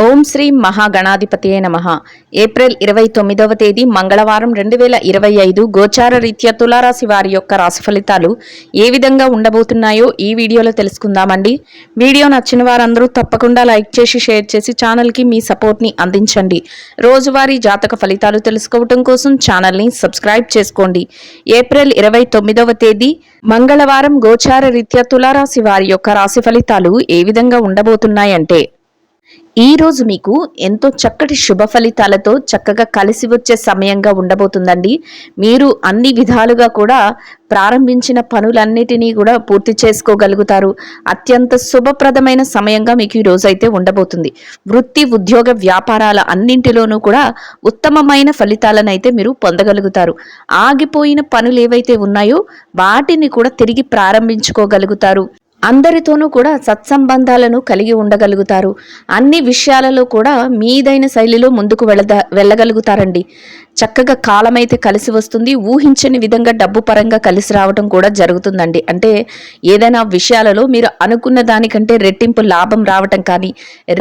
ఓం శ్రీ మహాగణాధిపతియే నమః. ఏప్రిల్ 29వ తేదీ మంగళవారం 2025 గోచార రీత్యా తులారాశి వారి యొక్క రాశి ఫలితాలు ఏ విధంగా ఉండబోతున్నాయో ఈ వీడియోలో తెలుసుకుందామండి. వీడియో నచ్చిన వారందరూ తప్పకుండా లైక్ చేసి షేర్ చేసి ఛానల్కి మీ సపోర్ట్ని అందించండి. రోజువారీ జాతక ఫలితాలు తెలుసుకోవటం కోసం ఛానల్ని సబ్స్క్రైబ్ చేసుకోండి. ఏప్రిల్ 29వ తేదీ మంగళవారం గోచార రీత్యా తులారాశి వారి యొక్క రాశి ఫలితాలు ఏ విధంగా ఉండబోతున్నాయంటే, ఈ రోజు మీకు ఎంతో చక్కటి శుభ ఫలితాలతో చక్కగా కలిసి వచ్చే సమయంగా ఉండబోతుందండి. మీరు అన్ని విధాలుగా కూడా ప్రారంభించిన పనులన్నిటినీ కూడా పూర్తి చేసుకోగలుగుతారు. అత్యంత శుభప్రదమైన సమయంగా మీకు ఈ రోజు అయితే ఉండబోతుంది. వృత్తి, ఉద్యోగ, వ్యాపారాల అన్నింటిలోనూ కూడా ఉత్తమమైన ఫలితాలను అయితే మీరు పొందగలుగుతారు. ఆగిపోయిన పనులు ఏవైతే ఉన్నాయో వాటిని కూడా తిరిగి ప్రారంభించుకోగలుగుతారు. అందరితోనూ కూడా సత్సంబంధాలను కలిగి ఉండగలుగుతారు. అన్ని విషయాలలో కూడా మీదైన శైలిలో ముందుకు వెళ్ళగలుగుతారండి. చక్కగా కాలమైతే కలిసి వస్తుంది. ఊహించని విధంగా డబ్బు పరంగా కలిసి రావడం కూడా జరుగుతుందండి. అంటే ఏదైనా విషయాలలో మీరు అనుకున్న దానికంటే రెట్టింపు లాభం రావటం కానీ,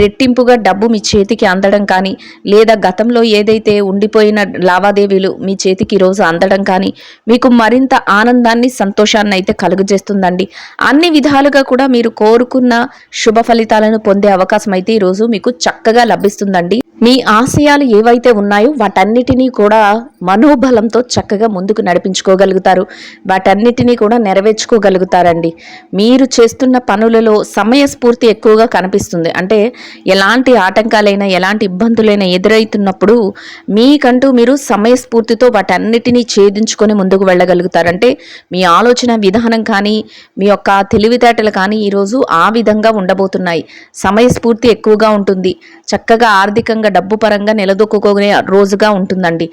రెట్టింపుగా డబ్బు మీ చేతికి అందడం కానీ, లేదా గతంలో ఏదైతే ఉండిపోయిన లావాదేవీలు మీ చేతికి ఈరోజు అందడం కానీ మీకు మరింత ఆనందాన్ని, సంతోషాన్ని అయితే కలుగజేస్తుందండి. అన్ని విధాలుగా కూడా మీరు కోరుకున్న శుభ ఫలితాలను పొందే అవకాశం అయితే ఈరోజు మీకు చక్కగా లభిస్తుందండి. మీ ఆశయాలు ఏవైతే ఉన్నాయో వాటన్నిటినీ కూడా మనోబలంతో చక్కగా ముందుకు నడిపించుకోగలుగుతారు. వాటన్నిటినీ కూడా నెరవేర్చుకోగలుగుతారండి. మీరు చేస్తున్న పనులలో సమయస్ఫూర్తి ఎక్కువగా కనిపిస్తుంది. అంటే ఎలాంటి ఆటంకాలైనా, ఎలాంటి ఇబ్బందులైనా ఎదురవుతున్నప్పుడు మీకంటూ మీరు సమయస్ఫూర్తితో వాటన్నిటినీ ఛేదించుకొని ముందుకు వెళ్ళగలుగుతారు. అంటే మీ ఆలోచన విధానం కానీ, మీ యొక్క తెలివితేటలు కానీ ఈరోజు ఆ విధంగా ఉండబోతున్నాయి. సమయస్ఫూర్తి ఎక్కువగా ఉంటుంది. చక్కగా ఆర్థికంగా, డబ్బు పరంగా నిలదొక్కునే రోజుగా ఉంటుందండి.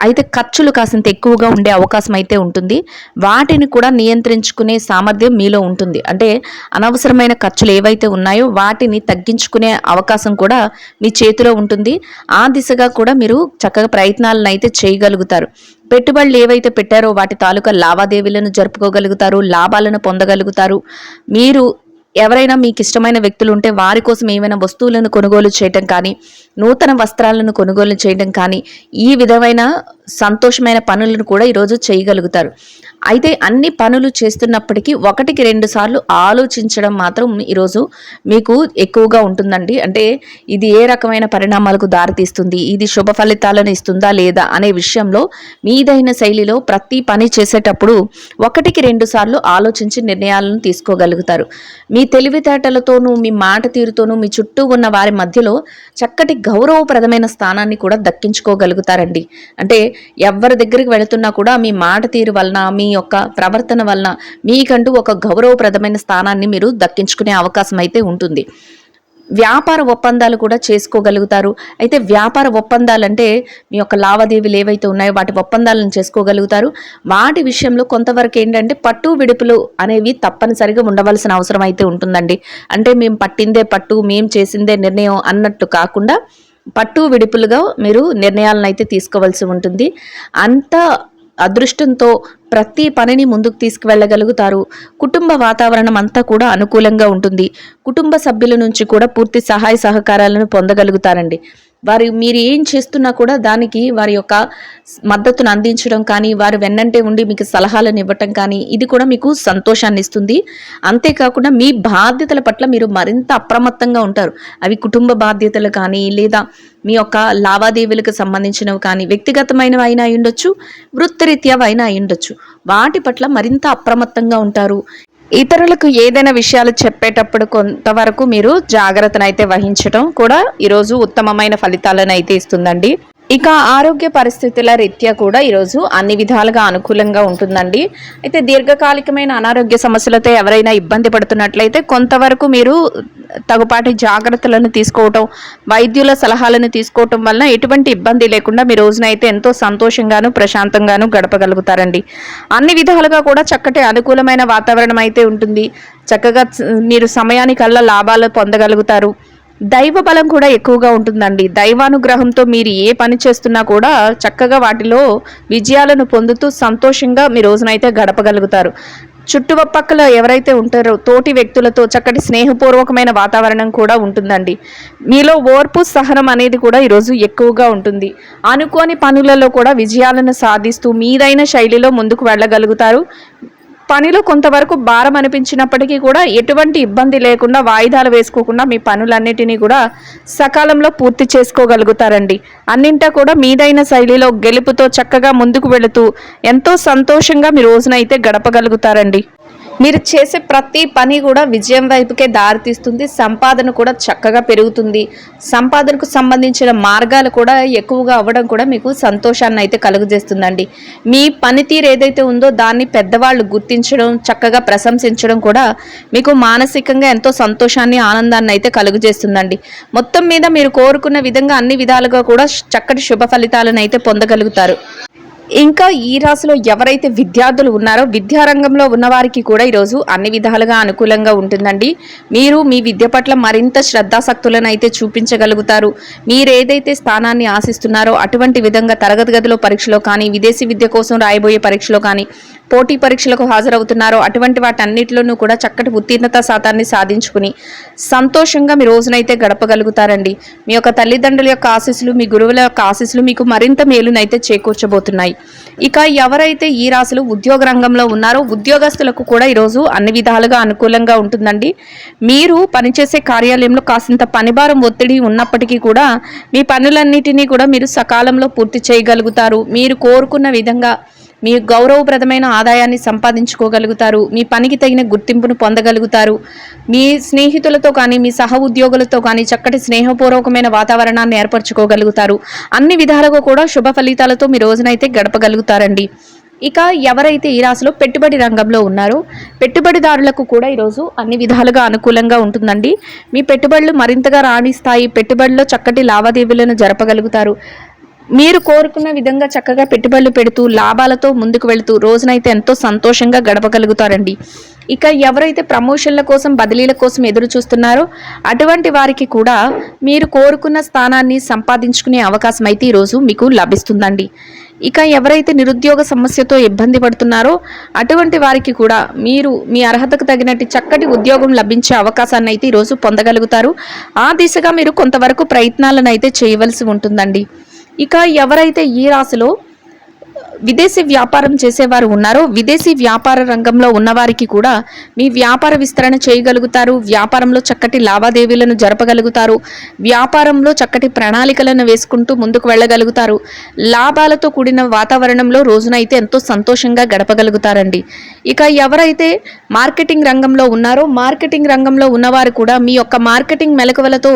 అయితే ఖర్చులు కాసింత ఎక్కువగా ఉండే అవకాశం అయితే ఉంటుంది. వాటిని కూడా నియంత్రించుకునే సామర్థ్యం మీలో ఉంటుంది. అంటే అనవసరమైన ఖర్చులు ఏవైతే ఉన్నాయో వాటిని తగ్గించుకునే అవకాశం కూడా మీ చేతిలో ఉంటుంది. ఆ దిశగా కూడా మీరు చక్కగా ప్రయత్నాలను అయితే చేయగలుగుతారు. పెట్టుబడులు ఏవైతే పెట్టారో వాటి తాలూకా లావాదేవీలను జరుపుకోగలుగుతారు. లాభాలను పొందగలుగుతారు. మీరు ఎవరైనా మీకు ఇష్టమైన వ్యక్తులు ఉంటే వారి కోసం ఏమైనా వస్తువులను కొనుగోలు చేయటం కానీ, నూతన వస్త్రాలను కొనుగోలు చేయడం కానీ, ఈ విధమైన సంతోషమైన పనులను కూడా ఈరోజు చేయగలుగుతారు. అయితే అన్ని పనులు చేస్తున్నప్పటికీ 1-2 సార్లు ఆలోచించడం మాత్రం ఈరోజు మీకు ఎక్కువగా ఉంటుందండి. అంటే ఇది ఏ రకమైన పరిణామాలకు దారితీస్తుంది, ఇది శుభ ఫలితాలను ఇస్తుందా లేదా అనే విషయంలో మీదైన శైలిలో ప్రతి పని చేసేటప్పుడు 1-2 సార్లు ఆలోచించి నిర్ణయాలను తీసుకోగలుగుతారు. మీ తెలివితేటలతోనూ, మీ మాట తీరుతోనూ మీ చుట్టూ ఉన్న వారి మధ్యలో చక్కటి గౌరవప్రదమైన స్థానాన్ని కూడా దక్కించుకోగలుగుతారండి. అంటే ఎవరి దగ్గరికి వెళుతున్నా కూడా మీ మాట తీరు వలన, మీ యొక్క ప్రవర్తన వలన మీకంటూ ఒక గౌరవప్రదమైన స్థానాన్ని మీరు దక్కించుకునే అవకాశం అయితే ఉంటుంది. వ్యాపార ఒప్పందాలు కూడా చేసుకోగలుగుతారు. అయితే వ్యాపార ఒప్పందాలంటే మీ యొక్క లావాదేవీలు ఏవైతే ఉన్నాయో వాటి ఒప్పందాలను చేసుకోగలుగుతారు. వాటి విషయంలో కొంతవరకు ఏంటంటే పట్టు విడుపులు అనేవి తప్పనిసరిగా ఉండవలసిన అవసరం అయితే ఉంటుందండి. అంటే మేము పట్టిందే పట్టు, మేము చేసిందే నిర్ణయం అన్నట్టు కాకుండా పట్టు విడుపులుగా మీరు నిర్ణయాలను అయితే తీసుకోవాల్సి ఉంటుంది. అంత అదృష్టంతో ప్రతి పనిని ముందుకు తీసుకువెళ్ళగలుగుతారు. కుటుంబ వాతావరణం అంతా కూడా అనుకూలంగా ఉంటుంది. కుటుంబ సభ్యుల నుంచి కూడా పూర్తి సహాయ సహకారాలను పొందగలుగుతారండి. మీరు ఏం చేస్తున్నా కూడా దానికి వారి యొక్క మద్దతును అందించడం కానీ, వారు వెన్నంటే ఉండి మీకు సలహాలను ఇవ్వటం కానీ, ఇది కూడా మీకు సంతోషాన్ని ఇస్తుంది. అంతేకాకుండా మీ బాధ్యతల పట్ల మీరు మరింత అప్రమత్తంగా ఉంటారు. అవి కుటుంబ బాధ్యతలు కానీ, లేదా మీ యొక్క లావాదేవీలకు సంబంధించినవి కానీ, వ్యక్తిగతమైనవి అయినా అయ్యుండొచ్చు, వృత్తిరీత్యా అయినా అయ్యుండొచ్చు. వాటి పట్ల మరింత అప్రమత్తంగా ఉంటారు. ఇతరులకు ఏదైనా విషయాలు చెప్పేటప్పుడు కొంతవరకు మీరు జాగ్రత్తను అయితే వహించడం కూడా ఈరోజు ఉత్తమమైన ఫలితాలను అయితే ఇస్తుందండి. ఇక ఆరోగ్య పరిస్థితుల రీత్యా కూడా ఈరోజు అన్ని విధాలుగా అనుకూలంగా ఉంటుందండి. అయితే దీర్ఘకాలికమైన అనారోగ్య సమస్యలతో ఎవరైనా ఇబ్బంది పడుతున్నట్లయితే కొంతవరకు మీరు తగుపాటి జాగ్రత్తలను తీసుకోవటం, వైద్యుల సలహాలను తీసుకోవటం వలన ఎటువంటి ఇబ్బంది లేకుండా మీ రోజునైతే ఎంతో సంతోషంగాను, ప్రశాంతంగాను గడపగలుగుతారండి. అన్ని విధాలుగా కూడా చక్కటి అనుకూలమైన వాతావరణం అయితే ఉంటుంది. చక్కగా మీరు సమయానికల్లా లాభాలు పొందగలుగుతారు. దైవ బలం కూడా ఎక్కువగా ఉంటుందండి. దైవానుగ్రహంతో మీరు ఏ పని చేస్తున్నా కూడా చక్కగా వాటిలో విజయాలను పొందుతూ సంతోషంగా మీ రోజునైతే గడపగలుగుతారు. చుట్టుపక్కల ఎవరైతే ఉంటారో తోటి వ్యక్తులతో చక్కటి స్నేహపూర్వకమైన వాతావరణం కూడా ఉంటుందండి. మీలో ఓర్పు సహనం అనేది కూడా ఈరోజు ఎక్కువగా ఉంటుంది. అనుకోని పనులలో కూడా విజయాలను సాధిస్తూ మీదైన శైలిలో ముందుకు వెళ్ళగలుగుతారు. పనిలో కొంతవరకు భారం అనిపించినప్పటికీ కూడా ఎటువంటి ఇబ్బంది లేకుండా వాయిదాలు వేసుకోకుండా మీ పనులన్నిటినీ కూడా సకాలంలో పూర్తి చేసుకోగలుగుతారండి. అన్నింటా కూడా మీదైన శైలిలో గెలుపుతో చక్కగా ముందుకు వెళుతూ ఎంతో సంతోషంగా మీ రోజునైతే గడపగలుగుతారండి. మీరు చేసే ప్రతి పని కూడా విజయం వైపుకే దారితీస్తుంది. సంపాదన కూడా చక్కగా పెరుగుతుంది. సంపాదనకు సంబంధించిన మార్గాలు కూడా ఎక్కువగా అవ్వడం కూడా మీకు సంతోషాన్ని అయితే కలుగజేస్తుందండి. మీ పనితీరు ఏదైతే ఉందో దాన్ని పెద్దవాళ్ళు గుర్తించడం, చక్కగా ప్రశంసించడం కూడా మీకు మానసికంగా ఎంతో సంతోషాన్ని, ఆనందాన్ని అయితే కలుగజేస్తుందండి. మొత్తం మీద మీరు కోరుకున్న విధంగా అన్ని విధాలుగా కూడా చక్కటి శుభ ఫలితాలను అయితే పొందగలుగుతారు. ఇంకా ఈ రాశిలో ఎవరైతే విద్యార్థులు ఉన్నారో విద్యారంగంలో ఉన్నవారికి కూడా ఈరోజు అన్ని విధాలుగా అనుకూలంగా ఉంటుందండి. మీరు మీ విద్య పట్ల మరింత శ్రద్ధాసక్తులను అయితే చూపించగలుగుతారు. మీరు ఏదైతే స్థానాన్ని ఆశిస్తున్నారో అటువంటి విధంగా తరగతి గదిలో పరీక్షలో కానీ, విదేశీ విద్య కోసం రాయబోయే పరీక్షలో కానీ, పోటీ పరీక్షలకు హాజరవుతున్నారో అటువంటి వాటన్నిటిలోనూ కూడా చక్కటి ఉత్తీర్ణత శాతాన్ని సాధించుకుని సంతోషంగా మీ రోజునైతే గడపగలుగుతారండి. మీ యొక్క తల్లిదండ్రుల యొక్క ఆశీస్సులు, మీ గురువుల యొక్క ఆశీస్సులు మీకు మరింత మేలునైతే చేకూర్చబోతున్నాయి. ఇక ఎవరైతే ఈ రాశులు ఉద్యోగ రంగంలో ఉన్నారో ఉద్యోగస్తులకు కూడా ఈరోజు అన్ని విధాలుగా అనుకూలంగా ఉంటుందండి. మీరు పనిచేసే కార్యాలయంలో కాసింత పనిభారం, ఒత్తిడి ఉన్నప్పటికీ కూడా మీ పనులన్నిటినీ కూడా మీరు సకాలంలో పూర్తి చేయగలుగుతారు. మీరు కోరుకున్న విధంగా మీ గౌరవప్రదమైన ఆదాయాన్ని సంపాదించుకోగలుగుతారు. మీ పనికి తగిన గుర్తింపును పొందగలుగుతారు. మీ స్నేహితులతో కానీ, మీ సహ ఉద్యోగులతో కానీ చక్కటి స్నేహపూర్వకమైన వాతావరణాన్ని ఏర్పరచుకోగలుగుతారు. అన్ని విధాలుగా కూడా శుభ ఫలితాలతో మీ రోజునైతే గడపగలుగుతారండి. ఇక ఎవరైతే ఈ రాశిలో పెట్టుబడి రంగంలో ఉన్నారో పెట్టుబడిదారులకు కూడా ఈరోజు అన్ని విధాలుగా అనుకూలంగా ఉంటుందండి. మీ పెట్టుబడులు మరింతగా రాణిస్తాయి. పెట్టుబడిలో చక్కటి లావాదేవీలను జరపగలుగుతారు. మీరు కోరుకున్న విధంగా చక్కగా పెట్టుబడులు పెడుతూ లాభాలతో ముందుకు వెళుతూ రోజునైతే ఎంతో సంతోషంగా గడపగలుగుతారండి. ఇక ఎవరైతే ప్రమోషన్ల కోసం, బదిలీల కోసం ఎదురు చూస్తున్నారో అటువంటి వారికి కూడా మీరు కోరుకున్న స్థానాన్ని సంపాదించుకునే అవకాశం అయితే ఈరోజు మీకు లభిస్తుందండి. ఇక ఎవరైతే నిరుద్యోగ సమస్యతో ఇబ్బంది పడుతున్నారో అటువంటి వారికి కూడా మీరు మీ అర్హతకు తగినట్టు చక్కటి ఉద్యోగం లభించే అవకాశాన్ని అయితే ఈరోజు పొందగలుగుతారు. ఆ దిశగా మీరు కొంతవరకు ప్రయత్నాలను అయితే చేయవలసి ఉంటుందండి. ఇక ఎవరైతే ఈ రాశిలో విదేశీ వ్యాపారం చేసేవారు ఉన్నారో విదేశీ వ్యాపార రంగంలో ఉన్నవారికి కూడా మీ వ్యాపార విస్తరణ చేయగలుగుతారు. వ్యాపారంలో చక్కటి లావాదేవీలను జరపగలుగుతారు. వ్యాపారంలో చక్కటి ప్రణాళికలను వేసుకుంటూ ముందుకు వెళ్ళగలుగుతారు. లాభాలతో కూడిన వాతావరణంలో రోజునైతే ఎంతో సంతోషంగా గడపగలుగుతారండి. ఇక ఎవరైతే మార్కెటింగ్ రంగంలో ఉన్నారో మార్కెటింగ్ రంగంలో ఉన్నవారు కూడా మీ యొక్క మార్కెటింగ్ మెలకువలతో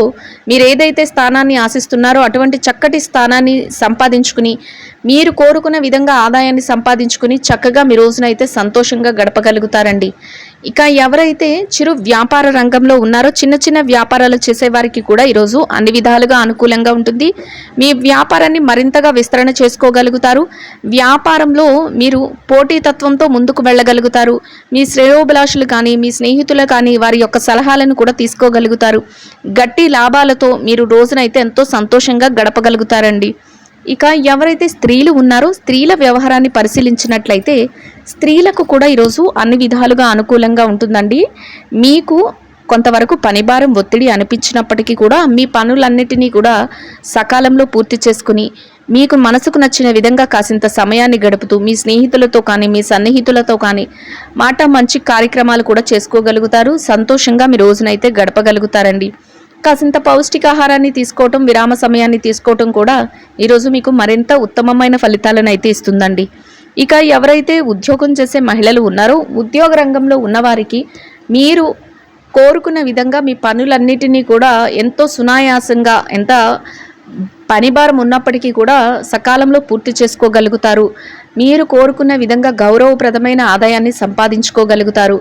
మీరు ఏదైతే స్థానాన్ని ఆశిస్తున్నారో అటువంటి చక్కటి స్థానాన్ని సంపాదించుకుని మీరు కోరుకున్న విధంగా ఆదాయాన్ని సంపాదించుకుని చక్కగా మీ రోజునైతే సంతోషంగా గడపగలుగుతారండి. ఇక ఎవరైతే చిరు వ్యాపార రంగంలో ఉన్నారో చిన్న చిన్న వ్యాపారాలు చేసేవారికి కూడా ఈరోజు అన్ని విధాలుగా అనుకూలంగా ఉంటుంది. మీ వ్యాపారాన్ని మరింతగా విస్తరణ చేసుకోగలుగుతారు. వ్యాపారంలో మీరు పోటీతత్వంతో ముందుకు వెళ్ళగలుగుతారు. మీ శ్రేయోభిలాషులు కానీ, మీ స్నేహితులు కానీ వారి యొక్క సలహాలను కూడా తీసుకోగలుగుతారు. గట్టి లాభాలతో మీరు రోజునైతే ఎంతో సంతోషంగా గడపగలుగుతారండి. ఇక ఎవరైతే స్త్రీలు ఉన్నారో స్త్రీల వ్యవహారాన్ని పరిశీలించినట్లయితే స్త్రీలకు కూడా ఈరోజు అన్ని విధాలుగా అనుకూలంగా ఉంటుందండి. మీకు కొంతవరకు పనిభారం, ఒత్తిడి అనిపించినప్పటికీ కూడా మీ పనులన్నిటినీ కూడా సకాలంలో పూర్తి చేసుకుని మీకు మనసుకు నచ్చిన విధంగా కాసింత సమయాన్ని గడుపుతూ మీ స్నేహితులతో కానీ, మీ సన్నిహితులతో కానీ మాట మంచి కార్యక్రమాలు కూడా చేసుకోగలుగుతారు. సంతోషంగా మీ రోజునైతే గడపగలుగుతారండి. కాసింత పౌష్టికాహారాన్ని తీసుకోవటం, విరామ సమయాన్ని తీసుకోవటం కూడా ఈరోజు మీకు మరింత ఉత్తమమైన ఫలితాలను అయితే ఇస్తుందండి. ఇక ఎవరైతే ఉద్యోగం చేసే మహిళలు ఉన్నారో ఉద్యోగ రంగంలో ఉన్నవారికి మీరు కోరుకున్న విధంగా మీ పనులన్నిటినీ కూడా ఎంతో సునాయాసంగా, ఎంత పనిభారం ఉన్నప్పటికీ కూడా సకాలంలో పూర్తి చేసుకోగలుగుతారు. మీరు కోరుకున్న విధంగా గౌరవప్రదమైన ఆదాయాన్ని సంపాదించుకోగలుగుతారు.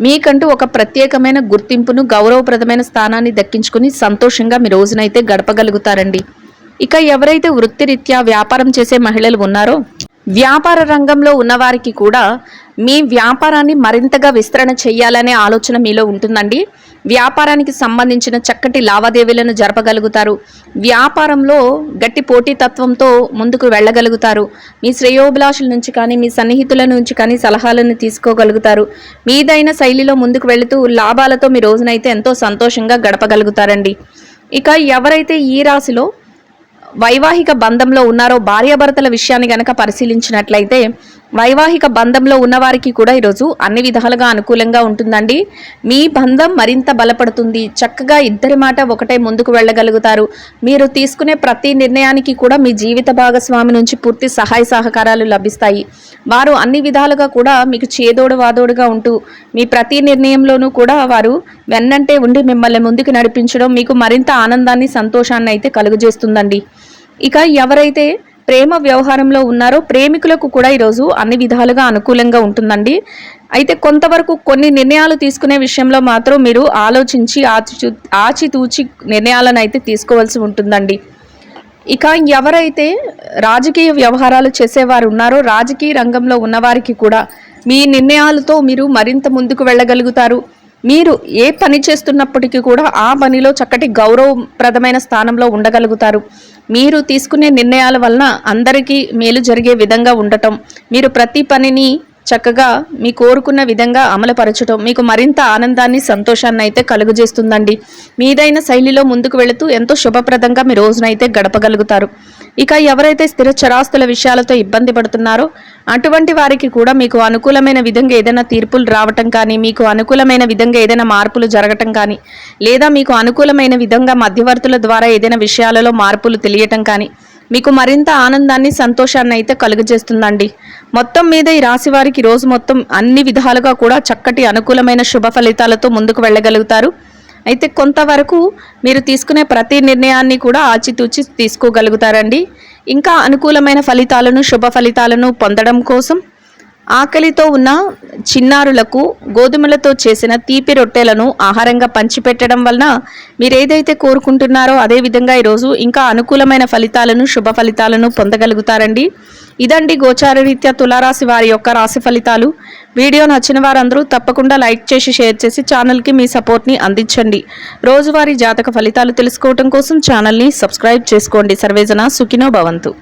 మీకంటూ ఒక ప్రత్యేకమైన గుర్తింపును, గౌరవప్రదమైన స్థానాన్ని దక్కించుకుని సంతోషంగా మీ రోజునైతే గడపగలుగుతారండి. ఇక ఎవరైతే వృత్తిరీత్యా వ్యాపారం చేసే మహిళలు ఉన్నారో వ్యాపార రంగంలో ఉన్నవారికి కూడా మీ వ్యాపారాన్ని మరింతగా విస్తరణ చేయాలనే ఆలోచన మీలో ఉంటుందండి. వ్యాపారానికి సంబంధించిన చక్కటి లావాదేవీలను జరపగలుగుతారు. వ్యాపారంలో గట్టి పోటీతత్వంతో ముందుకు వెళ్ళగలుగుతారు. మీ శ్రేయోభిలాషుల నుంచి కానీ మీ సన్నిహితుల నుంచి కానీ సలహాలను తీసుకోగలుగుతారు. మీదైన శైలిలో ముందుకు వెళుతూ లాభాలతో మీ రోజునైతే ఎంతో సంతోషంగా గడపగలుగుతారండి. ఇక ఎవరైతే ఈ రాశిలో వైవాహిక బంధంలో ఉన్నారో భార్యాభర్తల విషయాన్ని గనక పరిశీలించినట్లయితే వైవాహిక బంధంలో ఉన్నవారికి కూడా ఈరోజు అన్ని విధాలుగా అనుకూలంగా ఉంటుందండి. మీ బంధం మరింత బలపడుతుంది. చక్కగా ఇద్దరి మాట ఒకటే ముందుకు వెళ్ళగలుగుతారు. మీరు తీసుకునే ప్రతి నిర్ణయానికి కూడా మీ జీవిత భాగస్వామి నుంచి పూర్తి సహాయ సహకారాలు లభిస్తాయి. వారు అన్ని విధాలుగా కూడా మీకు చేదోడు వాదోడుగా ఉంటూ మీ ప్రతి నిర్ణయంలోనూ కూడా వారు వెన్నంటే ఉండి మిమ్మల్ని ముందుకు నడిపించడం మీకు మరింత ఆనందాన్ని సంతోషాన్ని అయితే కలుగజేస్తుందండి. ఇక ఎవరైతే ప్రేమ వ్యవహారంలో ఉన్నారో ప్రేమికులకు కూడా ఈరోజు అన్ని విధాలుగా అనుకూలంగా ఉంటుందండి. అయితే కొంతవరకు కొన్ని నిర్ణయాలు తీసుకునే విషయంలో మాత్రం మీరు ఆలోచించి ఆచితూచి నిర్ణయాలను అయితే తీసుకోవాల్సి ఉంటుందండి. ఇక ఎవరైతే రాజకీయ వ్యవహారాలు చేసేవారు ఉన్నారో రాజకీయ రంగంలో ఉన్నవారికి కూడా మీ నిర్ణయాలతో మీరు మరింత ముందుకు వెళ్ళగలుగుతారు. మీరు ఏ పని చేస్తున్నప్పటికీ కూడా ఆ పనిలో చక్కటి గౌరవప్రదమైన స్థానంలో ఉండగలుగుతారు. మీరు తీసుకునే నిర్ణయాల వలన అందరికీ మేలు జరిగే విధంగా ఉండటం, మీరు ప్రతి పనిని చక్కగా మీ కోరుకున్న విధంగా అమలుపరచడం మీకు మరింత ఆనందాన్ని సంతోషాన్ని అయితే కలుగజేస్తుందండి. మీదైన శైలిలో ముందుకు వెళుతూ ఎంతో శుభప్రదంగా మీ రోజునైతే గడపగలుగుతారు. ఇక ఎవరైతే స్థిర చరాస్తుల విషయాలతో ఇబ్బంది పడుతున్నారో అటువంటి వారికి కూడా మీకు అనుకూలమైన విధంగా ఏదైనా తీర్పులు రావటం కానీ మీకు అనుకూలమైన విధంగా ఏదైనా మార్పులు జరగటం కానీ లేదా మీకు అనుకూలమైన విధంగా మధ్యవర్తుల ద్వారా ఏదైనా విషయాలలో మార్పులు తెలియటం కానీ మీకు మరింత ఆనందాన్ని సంతోషాన్ని అయితే కలుగజేస్తుందండి. మొత్తం మీద ఈ రాశి వారికి రోజు మొత్తం అన్ని విధాలుగా కూడా చక్కటి అనుకూలమైన శుభ ఫలితాలతో ముందుకు వెళ్ళగలుగుతారు. అయితే కొంతవరకు మీరు తీసుకునే ప్రతి నిర్ణయాన్ని కూడా ఆచితూచి తీసుకోగలుగుతారండి. ఇంకా అనుకూలమైన ఫలితాలను శుభ ఫలితాలను పొందడం కోసం ఆకలితో ఉన్న చిన్నారులకు గోధుమలతో చేసిన తీపి రొట్టెలను ఆహారంగా పంచిపెట్టడం వలన మీరు ఏదైతే కోరుకుంటున్నారో అదేవిధంగా ఈరోజు ఇంకా అనుకూలమైన ఫలితాలను శుభ ఫలితాలను పొందగలుగుతారండి. ఇదండి గోచార రీత్యా తులారాశి వారి యొక్క రాశి ఫలితాలు. వీడియో నచ్చిన వారందరూ తప్పకుండా లైక్ చేసి షేర్ చేసి ఛానల్కి మీ సపోర్ట్ని అందించండి. రోజువారీ జాతక ఫలితాలు తెలుసుకోవడం కోసం ఛానల్ని సబ్స్క్రైబ్ చేసుకోండి. సర్వేజన సుఖినో భవంతు.